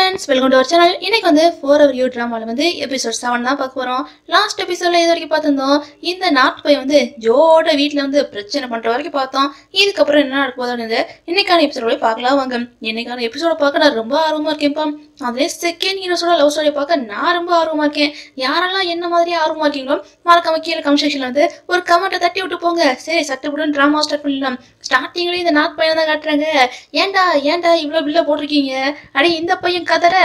friends, welcome to our channel. இன்னைக்கு வந்து 4 Hour You Drama வந்து எபிசோட் 7 தான் பார்க்க போறோம். லாஸ்ட் எபிசோட்ல இது வரைக்கும் பார்த்திருந்தோம். இந்த நார்த் பை வந்து ஜோட வீட்ல வந்து பிரச்சனை பண்ற வரைக்கும் பார்த்தோம். இதுக்கு அப்புறம் என்ன நடக்க போகுதுன்னு இன்னைக்கான எபிசோட பார்க்கலாம் வாங்க. இன்னைக்கான எபிசோட பார்க்க நான் ரொம்ப ஆர்வமா இருக்கேன்ப்பா. அதுல செகண்ட் ஹீரோஸோட லவ் ஸ்டோரி பார்க்க நான் ரொம்ப ஆர்வமா இருக்கேன். யாரெல்லாம் என்ன மாதிரி ஆர்வமா இருக்கீங்களோ மறக்காம கீழே கமெண்ட் செக்ஷன்ல வந்து ஒரு கமெண்ட்டை தட்டி விட்டு போங்க. சரி சட்டுப்புடன் டிராமா ஸ்டார்ட் பண்ணலாம். ஸ்டார்டிங்ல இந்த நார்த் பையனை தான் காட்டுறாங்க. ஏன்டா இவ்வளவு பில்ல போட்டிருக்கீங்க அடி இந்த பையன் கதற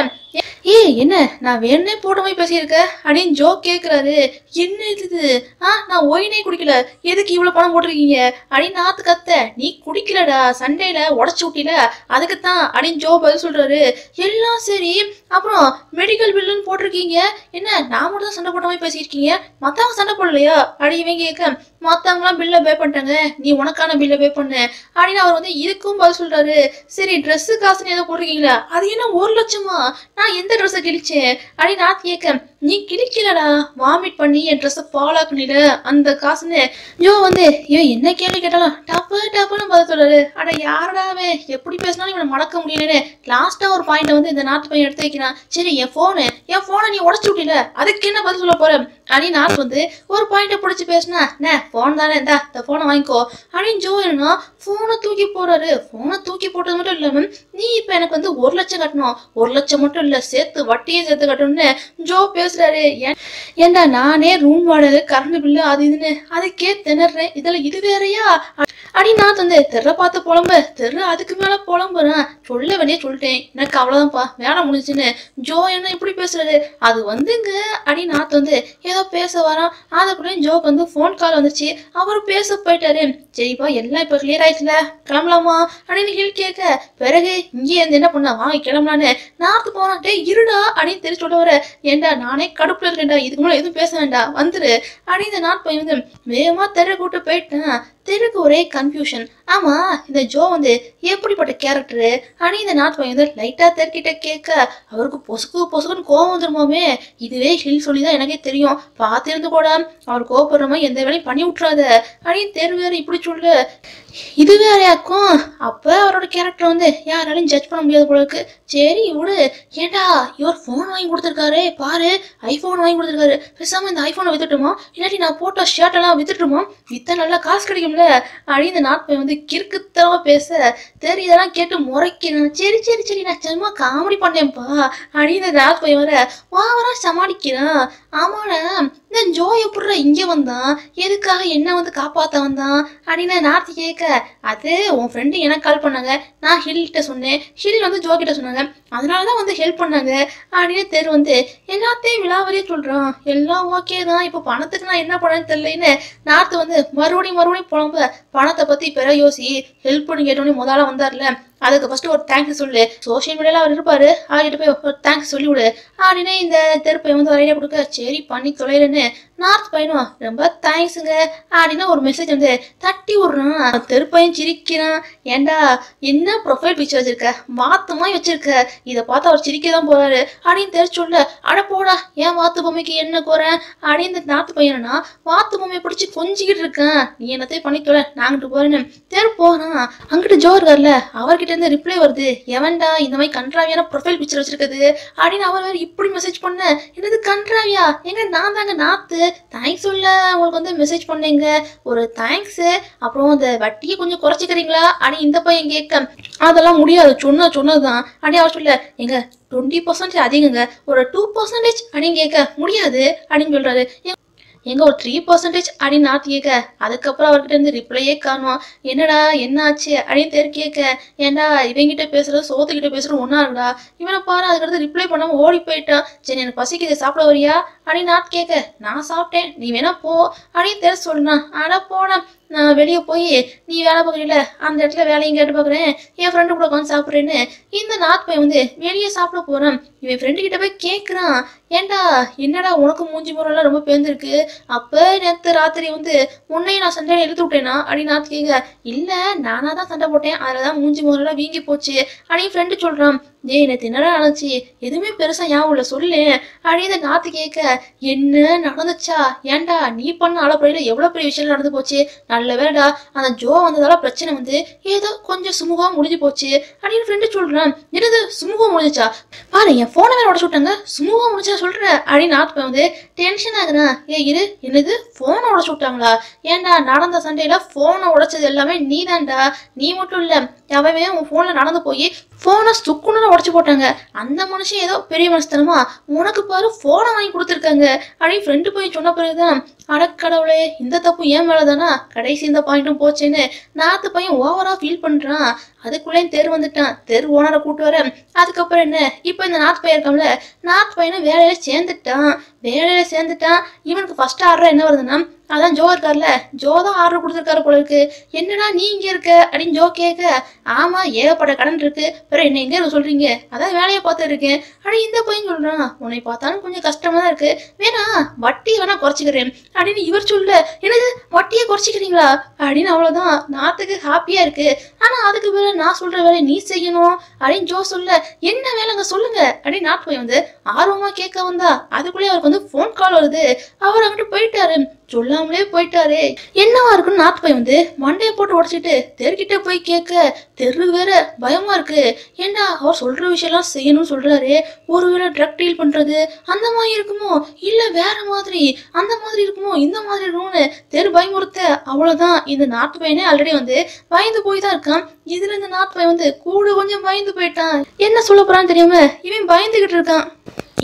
என்ன நான் வேணே போட்ட மாதிரி பேசியிருக்க அப்படின்னு ஜோ கேட்குறாரு. என்ன இது நான் ஒயினே குடிக்கல எதுக்கு இவ்வளோ பணம் போட்டிருக்கீங்க அப்படின்னு நாத்து கத்த. நீ குடிக்கலடா சண்டையில உடச்சு விட்டில அதுக்குத்தான் அப்படின்னு ஜோ பதில் சொல்றாரு. எல்லாம் சரி அப்புறம் மெடிக்கல் பில்லுன்னு போட்டிருக்கீங்க என்ன நான் மட்டும் தான் சண்டை போட்ட மாதிரி பேசியிருக்கீங்க மற்றவங்க சண்டை போடலையா அப்படி இவங்க கேட்க மற்றவங்களாம் பில்லை பே பண்ணிட்டாங்க நீ உனக்கான பில்லை பே பண்ண அப்படின்னு அவர் வந்து இதுக்கும் பதில் சொல்றாரு. சரி ட்ரெஸ்ஸு காசுன்னு ஏதோ போட்டிருக்கீங்களா அது என்ன 1 லட்சமா நான் எந்த ட்ரெஸ்ஸை கிழிச்சேன் அப்படின்னு நான் கேட்க நீ கிழிக்கலடா வாமிட் பண்ணி என் ட்ரெஸ்ஸை பாலாக்குனில அந்த காசுன்னு ஜோ வந்து இவன் என்ன கேள்வி கேட்டாலும் டப்புன்னு பதில் சொல்றாரு. அட யாரடாவே எப்படி பேசினாலும் இவனை மடக்க முடியலன்னு லாஸ்டா ஒரு பாயிண்ட் வந்து இந்த நாட்டு பையன் எடுத்து வைக்கிறான். சரி என் போனை நீ உடச்சு விட்டில அதுக்கு என்ன பதில் சொல்ல போற அப்படின்னு நாட்டு வந்து ஒரு பாயிண்ட்டை பிடிச்சி பேசினா போன் தானே இந்த போனை வாங்கிக்கோ அப்படின்னு ஜோ என்ன போனை தூக்கி போறாரு. போனை தூக்கி போட்டது மட்டும் இல்லாம நீ இப்ப எனக்கு வந்து 1 லட்சம் கட்டணும் 1 லட்சம் மட்டும் இல்ல சேர்த்து வட்டியும் சேர்த்து கட்டணும்னு ஜோ பேசுறாரு. ஏன்டா நானே ரூம் வாடகை கரண்ட் பில்லு அது இதுன்னு அதுக்கே திணறேன் இதுல இது வேறையா அப்படின்னு நான் வந்து தெர பார்த்து புலம்ப தெரு அதுக்கு மேல புலம்புறேன் சொல்ல வேண்டிய சொல்லிட்டேன் எனக்கு அவ்வளவுதான்ப்பா வேலை முடிஞ்சுன்னு ஜோ என்ன இப்படி பேசுறாரு. அது வந்துங்க அப்படின்னு நான் வந்து ஏதோ பேச வரான். அதுக்குள்ளே ஜோக்கு வந்து ஃபோன் கால் வந்துச்சு. அவர் பேச போயிட்டாரு. சரிப்பா எல்லாம் இப்போ கிளியர் ஆயிடுச்சுல கிளம்பலாமா அப்படின்னு ஹில் கேட்க பிறகு இங்கே இருந்து என்ன பண்ண வாங்கி கிளம்பலான்னு நார்த்து போனான். டே இருடா அப்படின்னு தெரிஞ்சு சொல்ல வர ஏண்டா நானே கடுப்புல இருக்கேன்டா இதுக்கு மேலே எதுவும் பேச வேண்டாம் வந்துரு அப்படின்னு இந்த நாட் பையன் வந்து வேகமா தெரு கூட்டு போயிட்டேன். தெருக்கு ஒரே கன்ஃபியூஷன். ஆமா இந்த ஜோ வந்து எப்படிப்பட்ட கேரக்டரு அப்படின்னு இந்த நாட் பையன் வந்து லைட்டா தெருக்கிட்ட கேட்க அவருக்கு பொசுக்குன்னு கோவம் வந்துருமோமே. இதுவே ஹில் சொல்லிதான் எனக்கே தெரியும் பார்த்திருந்து கூட அவர் கோவப்படுற மாதிரி எந்த வேலையும் பண்ணி விட்டுறாத அப்படின்னு தெரு வேற இப்படி சொல்லு. இது வேறையாக்கும் அப்ப அவரோட கேரக்டர் வந்து யாராலையும் ஜட்ஜ் பண்ண முடியாது போல இருக்கு. சரி விடு ஏண்டா இவர் போன் வாங்கி கொடுத்துருக்காரு பாரு ஐபோன் வாங்கி கொடுத்துருக்காரு பேசாம இந்த ஐபோனை வித்துட்டுமா இல்லாட்டி நான் போட்ட ஷர்ட் எல்லாம் வித்துட்டுமா வித்த நல்லா காசு கிடைக்கும்ல அப்படின்னு இந்த நாட் பையன் வந்து கிறுக்குத்தனமா பேச தெரி இதெல்லாம் கேட்டு முறைக்கிறேன். சரி நான் சும்மா காமெடி பண்ணேன்ப்பா அப்படின்னு இந்த நாட் பையன் வர வாவரா சமாளிக்கிறான். ஆமாடா இந்த ஜோ எப்படிற இங்க வந்தான் எதுக்காக என்ன வந்து காப்பாத்த வந்தான் அப்படின்னு நார்த்தி கேட்க அது உன் ஃப்ரெண்டு எனக்கு கால் பண்ணாங்க நான் ஹில்கிட்ட சொன்னேன் ஹில் வந்து ஜோ கிட்ட சொன்னாங்க அதனாலதான் வந்து ஹெல்ப் பண்ணாங்க அப்படின்னு தெரு வந்து எல்லாத்தையும் விழாவறியே சொல்றான். எல்லாம் ஓகே தான் இப்போ பணத்துக்கு நான் என்ன பண்ணேன்னு தெரியலன்னு நார்த்து வந்து மறுபடியும் புலம்ப பணத்தை பத்தி பெற யோசி ஹெல்ப் பண்ணி கேட்டோன்னே முதல்ல வந்தார்ல அதுக்கு ஃபர்ஸ்ட் ஒரு தேங்க்ஸ் சொல்லு சோசியல் மீடியால அவர் இருப்பாரு அவர்கிட்ட போய் ஒரு தேங்க்ஸ் சொல்லி விடு அப்படின்னு இந்த தெருப்பையன் வந்து ஒரு ஐடியா கொடுக்க சரி பண்ணி தொலைறேன்னு நார்த் பையனும் ரொம்ப தேங்க்ஸுங்க அப்படின்னு ஒரு மெசேஜ் வந்து தட்டி விடுறான். தெருப்பையன் சிரிக்கிறான். ஏண்டா என்ன ப்ரொஃபைல் பிக்சர் வச்சிருக்க வாத்துமாய் வச்சிருக்க இதை பார்த்து அவர் சிரிக்க தான் போறாரு அப்படின்னு தெரிஞ்சு சொல்ல அட போடா ஏன் வாத்து பொம்மைக்கு என்ன குறேன் அப்படின்னு இந்த நார்த்து பையனா வாத்து பொம்மையை பிடிச்சி கொஞ்சிக்கிட்டு இருக்கேன் நீ என்னத்தையும் பண்ணி தொலை நாங்கிட்டு போறேன்னு தெரு போறான். அங்கிட்டு ஜோ இருக்கார்ல அவர்கிட்ட இருந்து ரிப்ளை வருது எவன்டா இந்த மாதிரி கன்றாவியான ப்ரொஃபைல் பிக்சர் வச்சிருக்குது அப்படின்னு அவர் வேற இப்படி மெசேஜ் பண்ண என்னது கன்றாவியா எங்க நான் தாங்க நாத்து தேங்க்ஸ் சொல்ல உங்களுக்கு வந்து மெசேஜ் பண்ணேங்க ஒரு தேங்க்ஸ் அப்புறம் அந்த வட்டியை கொஞ்சம் குறைச்சிக்கிறீங்களா அப்படின்னு இந்த பையன் கேட்க அதெல்லாம் முடியாது சொன்னதுதான் அப்படின்னு அவர் சொல்ல எங்க 20% அதிகங்க ஒரு 2% அப்படின்னு கேட்க முடியாது அப்படின்னு சொல்றாரு. எங்க ஒரு 3% அப்படின்னு நாத்து கேட்க அதுக்கப்புறம் அவர்கிட்ட இருந்து ரிப்ளையே காணும். என்னடா என்ன ஆச்சு அப்படின்னு தெரு கேட்க ஏன்டா இவங்கிட்ட பேசுறது சோத்துக்கிட்ட பேசுறது ஒன்னா இருக்குடா இவனை பாரு அதுக்கடுத்து ரிப்ளை பண்ணாம ஓடி போயிட்டான். சரி எனக்கு பசிக்குது சாப்பிட வரியா அப்படின்னு நாத்து கேட்க நான் சாப்பிட்டேன் நீ வேணா போ அப்படின்னு தெரு சொல்றான். ஆனா போனா நான் வெளியே போய் நீ வேலை பார்க்குறீல அந்த இடத்துல வேலையும் கேட்டு பார்க்குறேன் என் ஃப்ரெண்டு கூட உட்காந்து சாப்பிட்றேன்னு இந்த நாத் பையன் வந்து வெளியே சாப்பிட போகிறான். இவன் ஃப்ரெண்டு கிட்ட போய் கேட்குறான் ஏண்டா என்னடா உனக்கு மூஞ்சி முறையெல்லாம் ரொம்ப பேர்ந்துருக்கு அப்போ நேற்று ராத்திரி வந்து உன்னையும் நான் சண்டையை இழுத்து விட்டேனா அப்படின்னு நாத்து கேட்க இல்லை நானாக தான் சண்டை போட்டேன் அதில் தான் மூஞ்சி முறையெல்லாம் வீங்கி போச்சு அப்படின்னு ஃப்ரெண்டு சொல்கிறான். டேய் நேற்று என்னடா நடந்துச்சு எதுவுமே பெருசா ஞாபகம் இல்லை சொல்லு அப்படின்னு நாத்து கேட்க என்ன நடந்துச்சா ஏன்டா நீ பண்ண அளப்படையில எவ்வளவு பெரிய விஷயம் நடந்து போச்சு நல்ல வேடா அந்த ஜோ வந்ததால பிரச்சனை வந்து ஏதோ கொஞ்சம் சுமூகமா முடிஞ்சு போச்சு அப்படின்னு ஃப்ரெண்டு சொல்றான். என்னது சுமூகம் முடிஞ்சுச்சா பாரு என் போனை வேற உடச்சு விட்டாங்க, சும்மா முடிச்சா சொல்ற அப்படின்னு நாத்து பையன் வந்து டென்ஷன் ஆகுறான். இரு என்னது போனை உடச்சு விட்டாங்களா? ஏன்டா நடந்த சண்டையில போனை உடைச்சது எல்லாமே நீ தான்டா. நீ மட்டும் இல்ல, அவன் உன் போன்ல நடந்து போய் போனை சுக்குன்னு உடச்சு போட்டாங்க. அந்த மனுஷன் ஏதோ பெரிய மனுஷத்தனமா உனக்கு பாரு போனை வாங்கி கொடுத்துருக்காங்க அப்படின்னு ஃப்ரெண்டு போய் சொன்ன பிறகுதான் அடக்கடவுளே இந்த தப்பு ஏன் மேலதானா கடைசி இந்த பாயிண்ட்டும் போச்சேன்னு நாத்து பையன் ஓவரா ஃபீல் பண்றான். அதுக்குள்ளேயும் தெரு வந்துட்டான். தெரு ஓனரை கூட்டு வர அதுக்கப்புறம் என்ன, இப்ப இந்த நாத்து பையன் இருக்கான்ல, நாத்து பையனும் வேலையில சேர்ந்துட்டான். இவனுக்கு ஃபர்ஸ்ட் ஆர்டர் என்ன வருதுன்னா, அதான் ஜோ இருக்கார்ல, ஜோ தான் ஆர்டர் கொடுத்துருக்காரு போல இருக்கு. என்னடா நீ இங்க இருக்க அப்படின்னு ஜோ கேட்க, ஆமா ஏகப்பட்ட கடன் இருக்கு, பிறகு என்ன எங்க இருக்க சொல்றீங்க, அதான் வேலையை பார்த்து இருக்கேன் அப்படின்னு இந்த பையன் சொல்றான். உன்னை பார்த்தாலும் கொஞ்சம் கஷ்டமா தான் இருக்கு, வேணா வட்டி வேணா குறைச்சிக்கிறேன் அப்படின்னு இவர் சொல்ல, எனக்கு வட்டியை குறைச்சிக்கிறீங்களா அப்படின்னு அவ்வளவுதான் நாத்துக்கு ஹாப்பியா இருக்கு. ஆனா அதுக்கு பிறகு நான் சொல்ற வேலையை நீ செய்யணும் அப்படின்னு ஜோ சொல்ல, என்ன வேலைங்க சொல்லுங்க அப்படின்னு நாட்டு பையன் வந்து ஆர்வமா கேட்க வந்தா அதுக்குள்ளே அவருக்கு வந்து போன் கால் வருது. அவர் அங்கிட்டு போயிட்டாரு, சொல்லாமலே போயிட்டாரு. என்னவா இருக்குன்னு நாத்து பையன் வந்து மண்டையை போட்டு உடச்சிட்டு தெருக்கிட்ட போய் கேட்க, தெரு வேற பயமா இருக்கு. ஏண்டா அவர் சொல்ற விஷயம் எல்லாம் செய்யணும்னு சொல்றாரு, ஒருவேளை ட்ரக் டீல் பண்றது அந்த மாதிரி இருக்குமோ, இல்ல வேற மாதிரி அந்த மாதிரி இருக்குமோ, இந்த மாதிரி இருக்கும்னு தெரு பயமுறுத்த அவ்வளவுதான். இந்த நாட்டு பையனே ஆல்ரெடி வந்து பயந்து போய் தான் இருக்கான். இதுல இந்த நாட்டு பையன் வந்து கூட கொஞ்சம் பயந்து போயிட்டான். என்ன சொல்ல போறான்னு தெரியாம இவன் பயந்துகிட்டு இருக்கான்.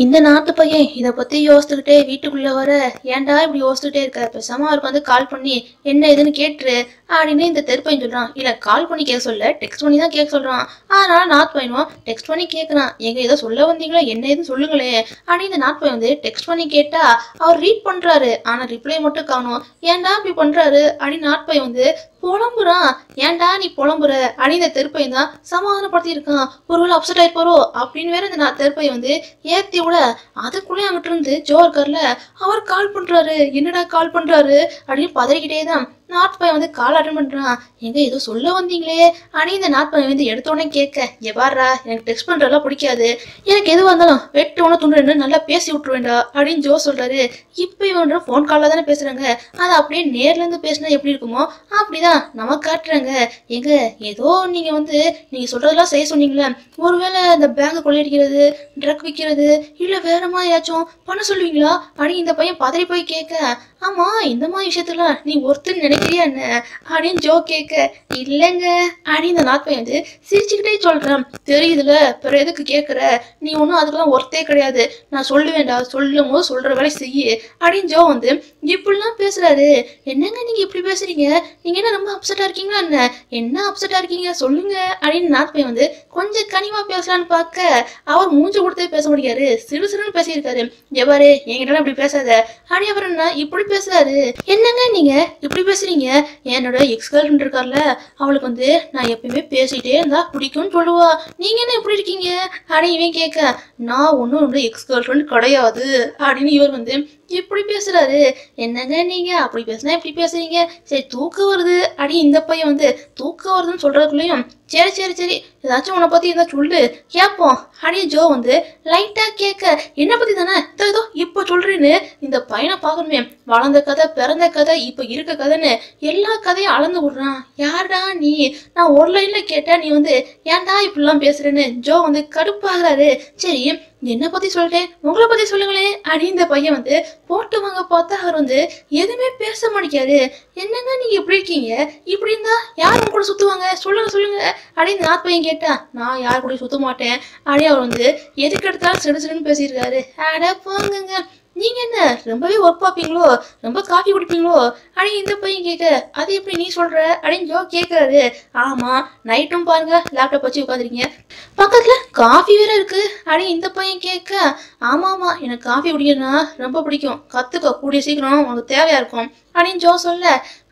இந்த நாட்டு பையன் இதை பத்தி யோசிச்சுக்கிட்டே வீட்டுக்குள்ள வர, ஏன்டா இப்படி யோசிச்சுக்கிட்டே இருக்க, பேசாம அவருக்கு வந்து கால் பண்ணி என்ன ஏதுன்னு கேட்டுரு அப்படின்னு இந்த தெரு பையன் சொல்றான். இல்ல கால் பண்ணி கேட்க சொல்ல, டெக்ஸ்ட் பண்ணி தான் கேட்க சொல்றான். அதனால நாட்டு பையனும் டெக்ஸ்ட் பண்ணி கேட்கறான், எங்க ஏதோ சொல்ல வந்தீங்களா என்ன ஏதுன்னு சொல்லுங்களே அப்படின்னு இந்த நாட்டு பையன் வந்து டெக்ஸ்ட் பண்ணி கேட்டா அவர் ரீட் பண்றாரு. ஆனா ரிப்ளை மட்டும் காணும். ஏன்டா இப்படி பண்றாரு அப்படின்னு நாட்டு பையன் வந்து புலம்புறான். ஏன்டா நீ புலம்புற அப்படின்னு இந்த தெருப்பையன் தான் சமாதானப்படுத்தி இருக்கான். ஒருவேளை அப்செட் ஆயிப்போறோ அப்படின்னு வேற இந்த தெருப்பையன் வந்து ஏத்தி விட, அதுக்குள்ளே அங்கிட்டு இருந்து ஜோ இருக்கார்ல, அவர் கால் பண்றாரு. என்னடா கால் பண்றாரு அப்படின்னு பதறிக்கிட்டே தான் நாட்டு பையன் வந்து கால் அட்டன் பண்றான். எங்க ஏதோ சொல்ல வந்தீங்களே அப்படின்னு இந்த நாட்டு பையன் வந்து எடுத்தோடனே கேட்க, எவாரா எனக்கு டெக்ஸ்ட் பண்றதெல்லாம் பிடிக்காது, எனக்கு எதுவாக இருந்தாலும் வெட்டு ஒன்று துண்டு நல்லா பேசி விட்டுருவேண்டா அப்படின்னு ஜோ சொல்றாரு. இப்போ இவன் ஃபோன் காலில் தானே பேசுறாங்க, அதை அப்படியே நேர்ல இருந்து பேசினா எப்படி இருக்குமோ அப்படிதான் நமக்கு காட்டுறாங்க. எங்க ஏதோ நீங்க வந்து நீங்க சொல்றதெல்லாம் செய்ய சொன்னீங்களே, ஒருவேளை இந்த பேங்க் கொள்ளையடிக்கிறது, ட்ரக் விற்கிறது, இல்ல வேற மாதிரி ஏதாச்சும் பண்ண சொல்லுவீங்களா அப்படின்னு இந்த பையன் பதறி போய் கேட்க, ஆமா இந்த மாதிரி விஷயத்துல நீ ஒருத்தர் நினைக்கிறியா என்ன அப்படின்னு ஜோ கேட்க, இல்லைங்க அப்படின்னு இந்த நாட் பையன் வந்து சிரிச்சுக்கிட்டே சொல்றேன். தெரியுதுல பிற எதுக்கு கேட்குற, நீ ஒன்றும் அதுக்கெல்லாம் ஒருத்தே கிடையாது, நான் சொல்லுவேன்டா, சொல்லும் போது சொல்ற வேலை செய்ய அப்படின்னு ஜோ வந்து இப்படிலாம் பேசுறாரு. என்னங்க நீங்க இப்படி பேசுறீங்க, நீங்க என்ன ரொம்ப அப்செட்டா இருக்கீங்களா என்ன அப்செட்டா இருக்கீங்க சொல்லுங்க அப்படின்னு நாட் பையன் வந்து கொஞ்சம் கனிவா பேசலான்னு பார்க்க அவர் மூஞ்சி கொடுத்தே பேச முடியாது, சிறு சிறுன்னு பேசியிருக்காரு. எவ்வாறு என்கிட்ட இப்படி பேசாத அப்படி அவர் என்ன இப்படி பேசுறாரு. என்னங்க நீங்க இப்படி பேசுறீங்க, என்னோட எக்ஸ் கேர்ள் ஃப்ரெண்ட் இருக்கார்ல, அவளுக்கு வந்து நான் எப்பயுமே பேசிட்டே இருந்தா பிடிக்கும்னு சொல்லுவா, நீங்க என்ன இப்படி இருக்கீங்க அப்படின்னு இவன் கேட்க, நான் ஒன்னும் என்னோட எக்ஸ் கேர்ள் ஃப்ரெண்ட் கிடையாது அப்படின்னு இவர் வந்து இப்படி பேசுறாரு. என்னங்க நீங்க அப்படி பேசுனா இப்படி பேசுறீங்க, சரி தூக்கம் வருது அப்படி இந்த பையன் வந்து தூக்கம் வருதுன்னு சொல்றதுக்குள்ளேயும் சரி சரி சரி ஏதாச்சும் உன்னை பத்தி இருந்தா சொல்லு கேட்போம் அப்படியே ஜோ வந்து லைட்டா கேட்க, என்ன பத்தி தானே ஏதோ இப்போ சொல்றேன்னு இந்த பையனை பார்க்கணுமே, வளர்ந்த கதை பிறந்த கதை இப்ப இருக்க கதைன்னு எல்லா கதையும் அளந்து விடுறான். யாருடா நீ, நான் ஒரு லைன்ல கேட்டா நீ வந்து ஏன்டா இப்படிலாம் பேசுறேன்னு ஜோ வந்து கடுப்பாகிறாரு. சரி என்ன பத்தி சொல்லிட்டேன், உங்களை பத்தி சொல்லுங்களே அப்படின்னு இந்த பையன் வந்து போட்டு வாங்க பார்த்தா அவர் வந்து எதுவுமே பேச மாட்டேங்காரு. என்னங்க நீங்க இப்படி இருக்கீங்க, இப்படி இருந்தா யார் உங்க கூட சுத்துவாங்க சொல்லுங்க சொல்லுங்க அப்படின்னு நாத் பையன் கேட்டா, நான் யார் கூட சுத்த மாட்டேன் அப்படின்னு அவர் வந்து எதுக்கு எடுத்தாலும் சிடு சிடுன்னு பேசியிருக்காரு. அட போங்க, நீங்க என்ன ரொம்பவே ஒர்க் பார்ப்பீங்களோ, ரொம்ப காஃபி குடிப்பீங்களோ அப்படின்னு இந்த பையன் கேட்க, அது எப்படி நீ சொல்ற அப்படின்னு ஜோ கேட்கறாரு. ஆமா நைட்டும் பாருங்க லேப்டாப் வச்சு உட்காந்துருக்கீங்க, பக்கத்துல காஃபி வேற இருக்கு அப்படின்னு இந்த பையன் கேட்க, ஆமா ஆமா எனக்கு காஃபி குடிக்கிறதுனா ரொம்ப பிடிக்கும், கத்துக்க கூடிய சீக்கிரம் உனக்கு தேவையா இருக்கும் அப்படின்னு ஜோ சொல்ல,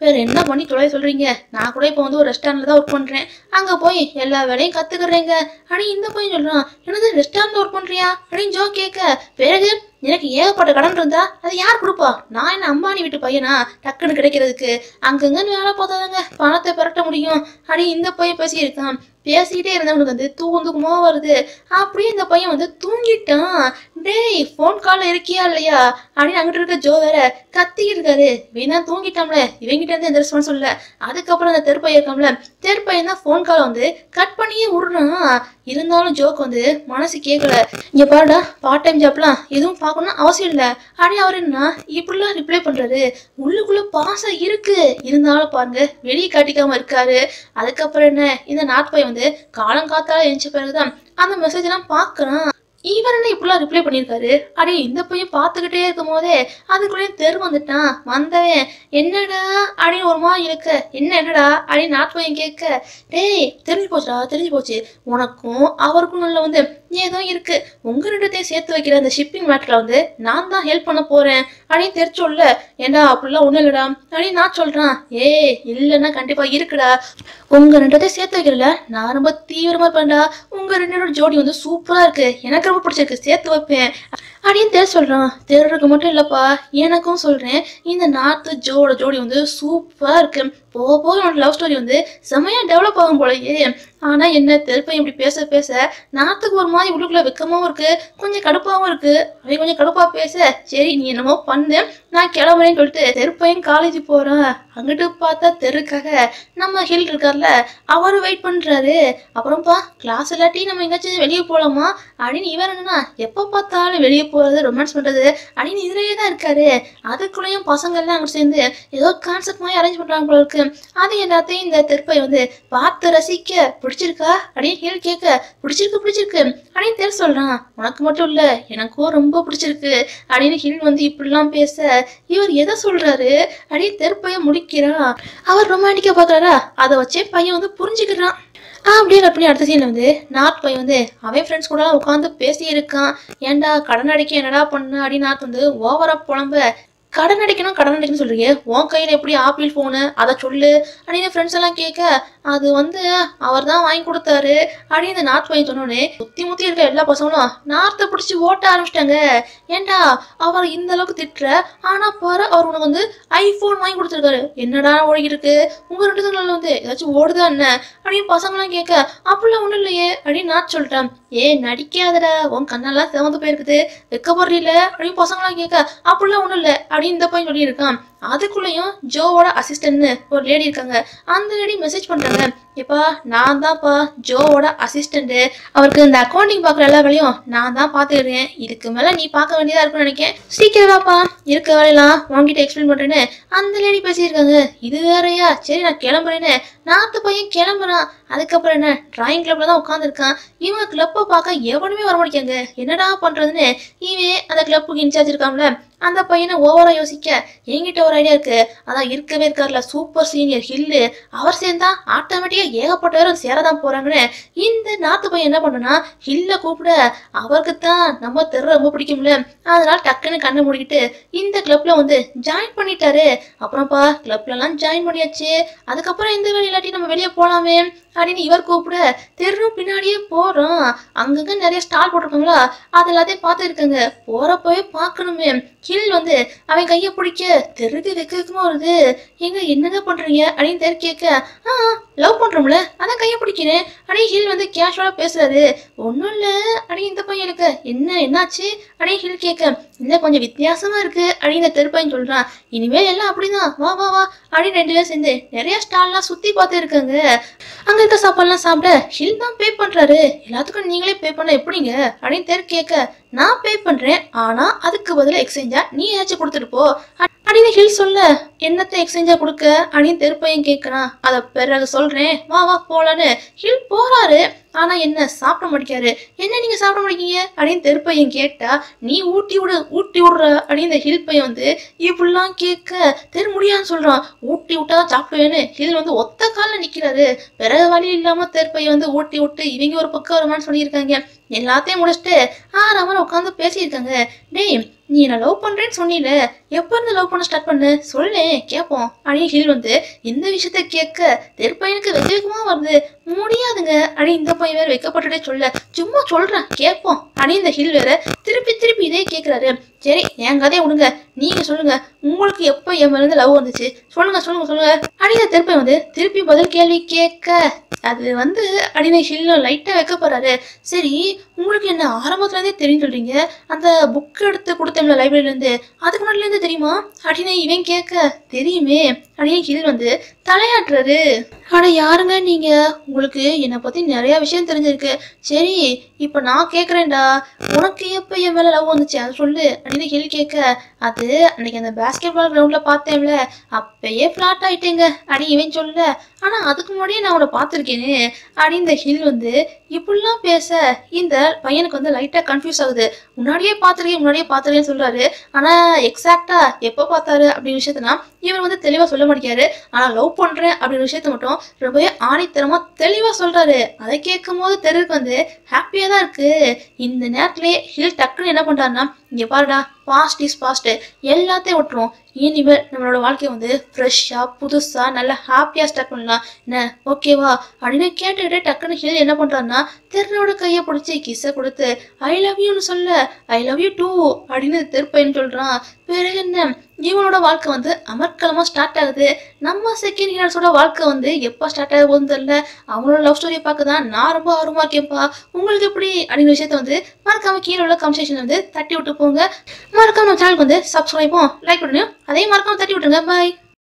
வேற என்ன பண்ணி தொலை சொல்றீங்க, நான் கூட இப்போ வந்து ஒரு ரெஸ்டாரண்ட்ல தான் ஒர்க் பண்றேன், அங்க போய் எல்லா வேலையும் கத்துக்கிறேங்க அப்படின்னு இந்த பையன் சொல்றான். என்னது ரெஸ்டாரண்ட்ல ஒர்க் பண்றியா அப்படின்னு ஜோ கேட்க, பிறகு எனக்கு ஏகப்பட்ட கடன் இருந்தா அது யார் கொடுப்பா, நான் என்ன அம்பானி வீட்டு பையனா டக்குன்னு கிடைக்கிறதுக்கு, அங்கங்கன்னு வேலை பார்த்தாதாங்க பணத்தை பெரட்ட முடியும் அப்படின்னு இந்த பையன் பேசியிருக்கான். பேசிக்கிட்டே இருந்தவனுக்கு வந்து தூக்கமா வருது. அப்படியே இந்த பையன் வந்து தூங்கிட்டான். டேய் போன் கால்ல இருக்கியா இல்லையா அப்படின்னு அங்கிட்டு இருக்க ஜோ வேற கத்திக்கிட்டு இருக்காரு. வீணா தூங்கிட்டாம்ல, இவங்கிட்ட இருந்து எந்த ரெஸ்பான்ஸ் இல்ல. அதுக்கப்புறம் அந்த தெருப்பையன் இருக்காம்ல, தெருப்பையன் தான் போன் கால் வந்து கட் பண்ணியே விடுறான். இருந்தாலும் ஜோக்கு வந்து மனசு கேட்கல. இங்க பாருடா, பார்ட் டைம் ஜாப்லாம் எதுவும் பார்க்கணும்னு அவசியம் இல்லை அப்படின்னு அவர் என்ன இப்படிலாம் ரிப்ளை பண்றாரு. உள்ளுக்குள்ள பாசம் இருக்கு, இருந்தாலும் பாருங்க வெளியே காட்டிக்காம இருக்காரு. அதுக்கப்புறம் என்ன, இந்த நாட்பை வந்து காலங்காத்தால எழுந்த பிறகுதான் அந்த மெசேஜ் எல்லாம் பாக்குறான். இவர் என்ன இப்படிலாம் ரிப்ளை பண்ணியிருக்காரு. அடே இந்த பையன் பார்த்துக்கிட்டே இருக்கும் போதே அதுக்குள்ளேயே தெரு வந்துட்டான். வந்தவன் என்னடா அப்படின்னு ஒரு மாதிரி இழுக்க, என்னடா அப்படின்னு நாட்டு பையன் கேட்க, டேய் தெரிஞ்சு போச்சுடா, தெரிஞ்சு போச்சு, உனக்கும் அவருக்கும் நல்ல வந்து ஏதோ இருக்கு, உங்க ரெண்டத்தையும் சேர்த்து வைக்கிற அந்த ஷிப்பிங் மேட்டர்ல வந்து நான் தான் ஹெல்ப் பண்ண போறேன் அப்படின்னு தெரிச்சோல்ல. ஏண்டா அப்படிலாம் ஒண்ணும் இல்லடா அப்படின்னு நான் சொல்றான். இல்லைன்னா கண்டிப்பா இருக்குடா, உங்க ரெண்டத்தையும் சேர்த்து வைக்கிறல நான் ரொம்ப தீவிரமா இருப்பேன்டா, உங்க ரெண்டோட ஜோடி வந்து சூப்பரா இருக்கு, எனக்கு ரொம்ப பிடிச்சிருக்கு, சேர்த்து வைப்பேன் அப்படின்னு தெரு சொல்றான். தெருக்கு மட்டும் இல்லப்பா, எனக்கும் சொல்றேன், இந்த நார்த்து ஜோட ஜோடி வந்து சூப்பரா இருக்கு, போக போக என்னோட லவ் ஸ்டோரி வந்து செமையா டெவலப் ஆகும் போலயே. ஆனா என்ன, தெருப்பையும் இப்படி பேச பேச நாத்துக்கு ஒரு மாதிரி உள்ளுக்குள்ள வெக்கமாவும் இருக்கு, கொஞ்சம் கடுப்பாவும் இருக்கு. அவன் கொஞ்சம் கடுப்பா பேச, சரி நீ என்னமோ பண்ணு, நான் கிளம்புறேன்னு சொல்லிட்டு தெருப்பையும் காலேஜ் போறான். அங்கிட்டு பார்த்தா தெருக்காக நம்ம ஹில் இருக்கார்ல, அவரு வெயிட் பண்றாரு. அப்புறம்ப்பா கிளாஸ் இல்லாட்டி நம்ம எங்கேயாச்சும் வெளியே போலாமா அப்படின்னு இவர் என்னன்னா எப்ப பார்த்தாலும் வெளியே போறது, ரொமான்ஸ் பண்றது அப்படின்னு இதுலயே தான் இருக்காரு. அதுக்குள்ளேயும் பசங்க எல்லாம் அங்க சேர்ந்து ஏதோ கான்செப்ட் மாதிரி அரேஞ்ச் பண்றாங்க போல இருக்கு. அது எல்லாத்தையும் இந்த தெருப்பை வந்து பார்த்து ரசிக்க, பிடிச்சிருக்கா அப்படின்னு ஹில் கேட்க, பிடிச்சிருக்கு அப்படின்னு தெரு சொல்றான். உனக்கு மட்டும் இல்ல எனக்கும் ரொம்ப பிடிச்சிருக்கு அப்படின்னு ஹில் வந்து இப்படிலாம் பேச, இவர் எதை சொல்றாரு அப்படின்னு தெருப்பைய முடிக்கிறான். அவர் ரொமான்டிக்கா பாக்குறாரா, அதை வச்சே பையன் வந்து புரிஞ்சுக்கிறான். அப்படியே கட் பண்ணி அடுத்த சீன்ல வந்து நார்த் பையன் வந்து அவன் ஃப்ரெண்ட்ஸ் கூட உட்காந்து பேசி இருக்கான். ஏன்டா கடன் அடைக்க என்னடா பண்ண அப்படின்னு நார்த் வந்து ஓவரா புலம்ப, கடன் அடிக்கணும்னு சொல்றீங்க, உன் கையில எப்படி ஆப்பிள் போனு அதை சொல்லு அப்படின்னு ஃப்ரெண்ட்ஸ் எல்லாம் கேட்க, அது வந்து அவர் தான் வாங்கி கொடுத்தாரு அப்படின்னு இந்த நார்த் பையன் சொன்னோடனே முத்தி இருக்க எல்லா பசங்களும் நார்த்தை பிடிச்சி ஓட்ட ஆரம்பிச்சிட்டாங்க. ஏண்டா அவர் இந்த அளவுக்கு திட்டுற, ஆனா பாரு அவர் உனக்கு வந்து ஐபோன் வாங்கி கொடுத்துருக்காரு, என்னடா ஓடிக்கிட்டு இருக்கு, உங்க ரெண்டு பேரும் வந்து ஏதாச்சும் ஓடுதா என்ன அப்படின்னு பசங்களாம் கேட்க, அப்படிலாம் ஒண்ணும் இல்லையே அப்படின்னு நான் சொல்லிட்டேன். நடிக்காதடா, உன் கண்ணெல்லாம் சிவந்து போயிருக்குது, வெக்கப்படுறீல அப்படின்னு பசங்களாம் கேட்க, அப்படிலாம் ஒண்ணும் இல்லை அப்படின்னு இந்த பையன் சொல்லி இருக்கான். அதுக்குள்ளேயும் ஜோவோட அசிஸ்டன்ட்னு ஒரு லேடி இருக்காங்க. அந்த லேடி மெசேஜ் பண்றாங்க, எப்பா நான் தான்ப்பா ஜோவோட அசிஸ்டன்ட், அவருக்கு இந்த அக்கௌண்டிங் பாக்குற எல்லா வேலையும் நான் தான் பாத்துக்கிறேன், இதுக்கு மேல நீ பார்க்க வேண்டியதா இருக்குன்னு நினைக்கிறேன், சீக்கிரமாப்பா இருக்க வேலையெல்லாம் உங்ககிட்ட எக்ஸ்பிளைன் பண்றேன்னு அந்த லேடி பேசியிருக்காங்க. இது வேறையா, சரி நான் கிளம்புறேன்னு நாத்து பையன் கிளம்புறான். அதுக்கப்புறம் என்ன, டிராயிங் கிளப்ல தான் உட்காந்துருக்கான். இவங்க கிளப்பை பார்க்க எவனுமே வர மாட்டேங்க, என்னடா பண்றதுன்னு இவன் அந்த கிளப்புக்கு இன்சார்ஜ் இருக்கான்ல அந்த பையனை ஓவரா யோசிக்க, என்கிட்ட ஒரு ஐடியா இருக்கு, அதான் இருக்கவே இருக்காருல சூப்பர் சீனியர் ஹில்லு, அவர் சேர்ந்தா ஆட்டோமேட்டிக்கா ஏகப்பட்ட பேரும் சேரதான் போறாங்கன்னு இந்த நாத்து பையன் என்ன பண்றா, ஹில்ல கூப்பிட, அவருக்கு தான் நம்ம தெரு ரொம்ப பிடிக்கும்ல, அதனால டக்குன்னு கண்ணை மூடிக்கிட்டு இந்த கிளப்ல வந்து ஜாயின் பண்ணிட்டாரு. அப்புறம்ப்பா கிளப்ல எல்லாம் ஜாயின் பண்ணியாச்சு, அதுக்கப்புறம் இந்த வேலை இல்லாட்டி நம்ம வெளியே போலாமே அப்படின்னு இவர் கூப்பிட, தெரு பின்னாடியே போறோம். அங்கங்க நிறைய ஸ்டால் போட்டிருக்காங்களா, அது எல்லாத்தையும் பார்த்து இருக்காங்க. போறப்பவே பார்க்கணுமே. ஹில் வந்து அவன் கையை பிடிக்க தெருக்கு வெக்கமா வருது. என்னங்க பண்றீங்க அப்படின்னு தெரு கேட்க, லவ் பண்றோம்ல அதான் கையை பிடிக்கிறேன் அப்படின்னு ஹில் வந்து கேஷுவலா பேசுறாரு. ஒன்னும் இல்ல அப்படின்னு இந்த பையன் இருக்க, என்னாச்சு அப்படின்னு ஹில் கேட்க, இல்லை கொஞ்சம் வித்தியாசமா இருக்கு அப்படின்னு இந்த தெருப்பையன் சொல்றான். இனிமேல் எல்லாம் அப்படிதான், வா வா வா அப்படின்னு ரெண்டு பேரும் சேர்ந்து நிறைய ஸ்டால்லாம் சுத்தி பார்த்து இருக்காங்க. அங்க இருக்க சாப்பாடுலாம் சாப்பிட ஹில் தான் பே பண்றாரு. எல்லாத்துக்கும் நீங்களே பே பண்ண எப்படிங்க அப்படின்னு தெரு கேட்க, நான் பே பண்றேன், ஆனா அதுக்கு பதிலா எக்ஸ்சேஞ்சா நீ ஏதாச்சும் கொடுத்துட்டு போ அப்படின்னு ஹில் சொல்ல, என்னத்தை எக்ஸ்சேஞ்சா கொடுக்க அப்படின்னு தெருப்பையன் கேட்கறான். அத பிறகு சொல்றேன், வா வா போலான்னு ஹில் போறாரு. ஆனா என்ன சாப்பிட மாட்டேங்காரு. என்ன நீங்க சாப்பிட மாட்டேங்க அப்படின்னு தெருப்பையன் கேட்டா, நீ ஊட்டி விடுற அப்படின்னு இந்த ஹில் பையன் வந்து இப்படிலாம் கேட்க, தெரு முடியான்னு சொல்றான். ஊட்டி விட்டா சாப்பிடுவேன்னு ஹில் வந்து ஒத்த காலில் நிக்கிறாரு. பிறகு வழி இல்லாம தெருப்பையன் வந்து ஊட்டி விட்டு இவங்க ஒரு பக்கம் ரொமான்ஸ் பண்ணியிருக்காங்க. எல்லாத்தையும் முடிச்சுட்டு ஆறாம உட்காந்து பேசியிருக்காங்க. டேய் நீ என்ன லவ் பண்றேன்னு சொன்னீல, எப்ப இருந்து லவ் பண்ண ஸ்டார்ட் பண்ணு சொல்லேன் கேட்போம் அப்படின்னு ஹில் வந்து இந்த விஷயத்த கேட்க, தெருப்பையனுக்கு வெக்கமா வருது. முடியாதுங்க அப்படின்னு இந்த பையன் வேற வெக்கப்பட்டுட்டே சொல்ல, சும்மா சொல்றேன் கேட்போம் அப்படின்னு இந்த ஹில் வேற திருப்பி இதே கேட்கிறாரு. சரி என் கதையை விடுங்க, நீங்க சொல்லுங்க, உங்களுக்கு எப்ப என் மேல இருந்து லவ் வந்துச்சு, சொல்லுங்க அப்படின்னு தெருப்பையன் வந்து திருப்பி பதில் கேள்வி கேட்க, அது வந்து அப்படின்னு ஹில்ல லைட்டா வைக்க போறாரு. சரி, உங்களுக்கு என்ன ஆரம்பத்துல இருந்தே தெரியும் சொல்றீங்க, அந்த புக் எடுத்து கொடுத்தேன்ல லைப்ரரியில இருந்து, அதுக்கு முன்னாடில இருந்து தெரியுமா அப்படின்னு இவன் கேட்க, தெரியுமே அப்படின்னு ஹில் வந்து தலையாட்டுறாரு. அட யாருங்க நீங்க, உங்களுக்கு என்னை பத்தி நிறைய விஷயம் தெரிஞ்சிருக்கு. சரி, இப்ப நான் கேக்குறேன்டா, உனக்கு எப்ப என் மேல லவ் வந்துச்சு அதை சொல்லு அப்படின்னு ஹில் கேட்க, அது அன்னைக்கு அந்த பாஸ்கெட் பால் கிரவுண்ட்ல பார்த்தேன்ல, அப்பயே ஃபிளாட் ஆயிட்டேங்க அப்படின்னு இவன் சொல்ல, ஆனா அதுக்கு முன்னாடியே நான் அவனை பார்த்துருக்கேனே அப்படின்னு இந்த ஹில் வந்து இப்படிலாம் பேச இந்த பையனுக்கு வந்து லைட்டா கன்ஃபியூஸ் ஆகுது. முன்னாடியே பார்த்துருக்கேன்னு சொல்றாரு, ஆனா எக்ஸாக்டா எப்ப பார்த்தாரு அப்படின்னு விஷயத்தனா இவர் வந்து தெளிவா சொல்ல மாட்டேங்காரு. ஆனா லவ் பண்றேன் அப்படின்னு விஷயத்த மட்டும் ரொம்பவே ஆணித்தரமா தெளிவா சொல்றாரு. அதை கேட்கும் போது தெருக்கு வந்து ஹாப்பியா தான் இருக்கு. இந்த நேரத்திலேயே ஹில் டக்குன்னு என்ன பண்றாருன்னா, இங்க பாருடா, பாஸ்ட் இஸ் பாஸ்ட், எல்லாத்தையும் விட்டுரும், இனிமேல் நம்மளோட வாழ்க்கையை வந்து ஃப்ரெஷ்ஷா புதுசா நல்லா ஹாப்பியா ஸ்டார்ட் பண்ணலாம், என்ன ஓகேவா அப்படின்னு கேட்டுக்கிட்டு டக்குன்னு ஹில் என்ன பண்றாருன்னா, தெருனோட கையை பிடிச்சி கிஸ்ஸை கொடுத்து ஐ லவ் யூன்னு சொல்ல, ஐ லவ் யூ டூ அப்படின்னு தெருப்பைன்னு சொல்றான். பிறகு என்ன, இவனோட வாழ்க்கை வந்து அமர்க்கலமா ஸ்டார்ட் ஆகுது. நம்ம செகண்ட் ஹீரோஸோட வாழ்க்கை வந்து எப்போ ஸ்டார்ட் ஆக போகுதுன்னு தெரியல. அவங்களோட லவ் ஸ்டோரியை பார்க்க தான் நான் ரொம்ப ஆர்வமா இருக்கேன்ப்பா. உங்களுக்கு எப்படி அப்படிங்கிற விஷயத்த வந்து மறக்காம கீழே உள்ள கமெண்ட் வந்து தட்டி விட்டு போங்க. மறக்காம நம்ம சேனலுக்கு வந்து சப்ஸ்கிரைபும் லைக் பண்ணுங்க, அதே மறக்காம தட்டி விட்டுருங்க. பாய்.